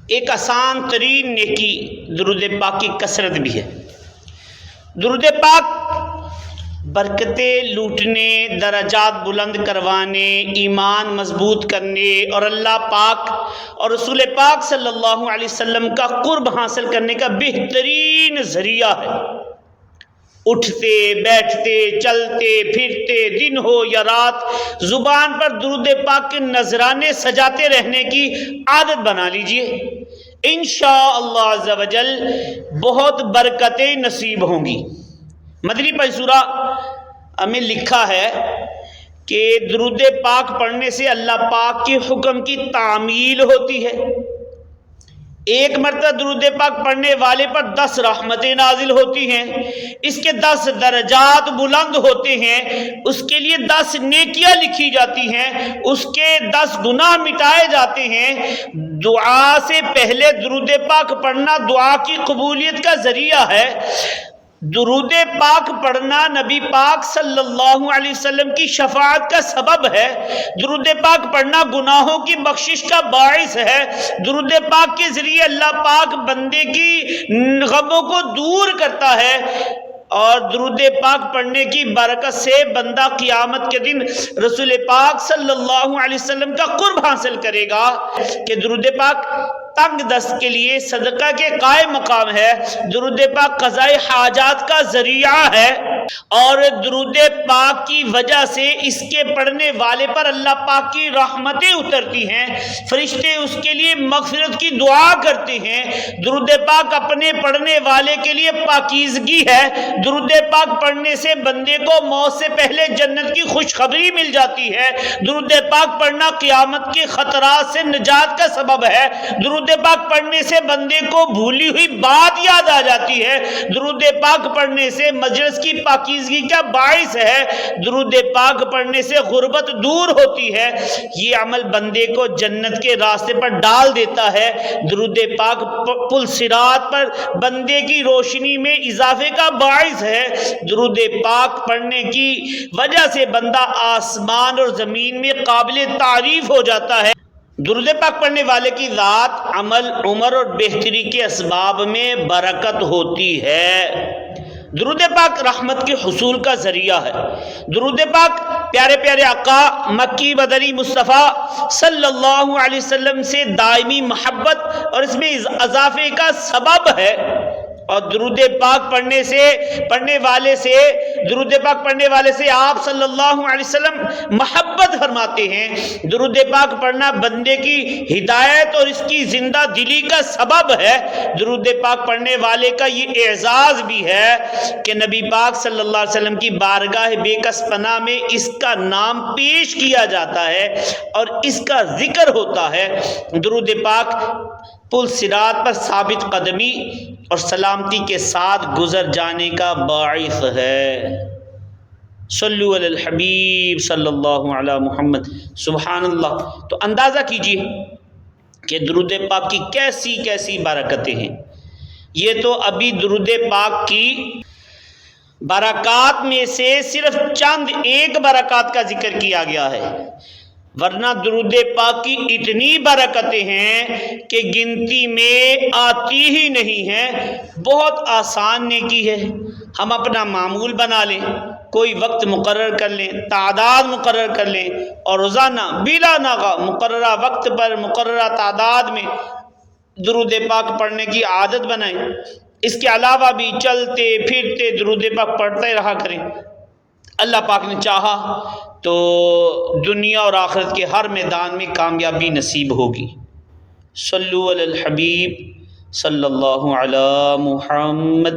ایک آسان ترین نیکی درود پاک کی کثرت بھی ہے۔ درود پاک برکتیں لوٹنے، درجات بلند کروانے، ایمان مضبوط کرنے اور اللہ پاک اور رسول پاک صلی اللہ علیہ وسلم کا قرب حاصل کرنے کا بہترین ذریعہ ہے۔ اٹھتے بیٹھتے چلتے پھرتے دن ہو یا رات زبان پر درود پاک کے نذرانے سجاتے رہنے کی عادت بنا لیجئے، انشاءاللہ عز و جل بہت برکتیں نصیب ہوں گی۔ مدنی پنصورہ ہمیں لکھا ہے کہ درود پاک پڑھنے سے اللہ پاک کے حکم کی تعمیل ہوتی ہے۔ ایک مرتبہ درود پاک پڑھنے والے پر 10 رحمتیں نازل ہوتی ہیں، اس کے 10 درجات بلند ہوتے ہیں، اس کے لیے 10 نیکیاں لکھی جاتی ہیں، اس کے 10 گناہ مٹائے جاتے ہیں۔ دعا سے پہلے درود پاک پڑھنا دعا کی قبولیت کا ذریعہ ہے۔ درود پاک پڑھنا نبی پاک صلی اللہ علیہ وسلم کی شفاعت کا سبب ہے۔ درود پاک پڑھنا گناہوں کی بخشش کا باعث ہے۔ درود پاک کے ذریعے اللہ پاک بندے کی غموں کو دور کرتا ہے، اور درود پاک پڑھنے کی برکت سے بندہ قیامت کے دن رسول پاک صلی اللہ علیہ وسلم کا قرب حاصل کرے گا۔ کہ درود پاک تنگ دست کے لیے صدقہ کے قائم مقام ہے، درود پاک قضاء حاجات کا ذریعہ ہے، اور درود پاک کی وجہ سے اس کے پڑھنے والے پر اللہ پاک کی رحمتیں اترتی ہیں، فرشتے اس کے لیے مغفرت کی دعا کرتے ہیں۔ درود پاک اپنے پڑھنے والے کے لیے پاکیزگی ہے۔ درود پاک پڑھنے سے بندے کو موت سے پہلے جنت کی خوشخبری مل جاتی ہے۔ درود پاک پڑھنا قیامت کے خطرات سے نجات کا سبب ہے۔ درود پاک پڑھنے سے بندے کو بھولی ہوئی بات یاد آ جاتی ہے۔ درود پاک پڑھنے سے مجلس کی پاکیزگی کا باعث ہے۔ درود پاک پڑھنے سے غربت دور ہوتی ہے۔ یہ عمل بندے کو جنت کے راستے پر ڈال دیتا ہے۔ درود پاک پل صراط پر بندے کی روشنی میں اضافے کا باعث ہے۔ درود پاک پڑھنے کی وجہ سے بندہ آسمان اور زمین میں قابل تعریف ہو جاتا ہے۔ درود پاک پڑھنے والے کی ذات، عمل، عمر اور بہتری کے اسباب میں برکت ہوتی ہے۔ درود پاک رحمت کے حصول کا ذریعہ ہے۔ درود پاک پیارے پیارے آقا مکی مدنی مصطفیٰ صلی اللہ علیہ وسلم سے دائمی محبت اور اس میں اضافے کا سبب ہے، اور درود پاک پڑھنے والے سے آپ صلی اللہ علیہ وسلم محبت فرماتے ہیں۔ درود پاک پڑھنا بندے کی ہدایت اور اس کی زندہ دلی کا سبب ہے۔ درود پاک پڑھنے والے کا یہ اعزاز بھی ہے کہ نبی پاک صلی اللہ علیہ وسلم کی بارگاہ بے کس پناہ میں اس کا نام پیش کیا جاتا ہے اور اس کا ذکر ہوتا ہے۔ درود پاک پل صراط پر ثابت قدمی اور سلامتی کے ساتھ گزر جانے کا باعث ہے۔ صلو علی الحبیب صلی اللہ علی محمد۔ سبحان اللہ۔ تو اندازہ کیجئے کہ درود پاک کی کیسی کیسی برکتیں ہیں۔ یہ تو ابھی درود پاک کی برکات میں سے صرف چند ایک برکات کا ذکر کیا گیا ہے، ورنہ درود پاک کی اتنی برکتیں ہیں کہ گنتی میں آتی ہی نہیں ہیں۔ بہت آسان نیکی ہے۔ ہم اپنا معمول بنا لیں، کوئی وقت مقرر کر لیں، تعداد مقرر کر لیں، اور روزانہ بلا ناغہ مقررہ وقت پر مقررہ تعداد میں درود پاک پڑھنے کی عادت بنائیں۔ اس کے علاوہ بھی چلتے پھرتے درود پاک پڑھتے رہا کریں۔ اللہ پاک نے چاہا تو دنیا اور آخرت کے ہر میدان میں کامیابی نصیب ہوگی۔ صلو علی الحبیب صلی اللہ علی محمد۔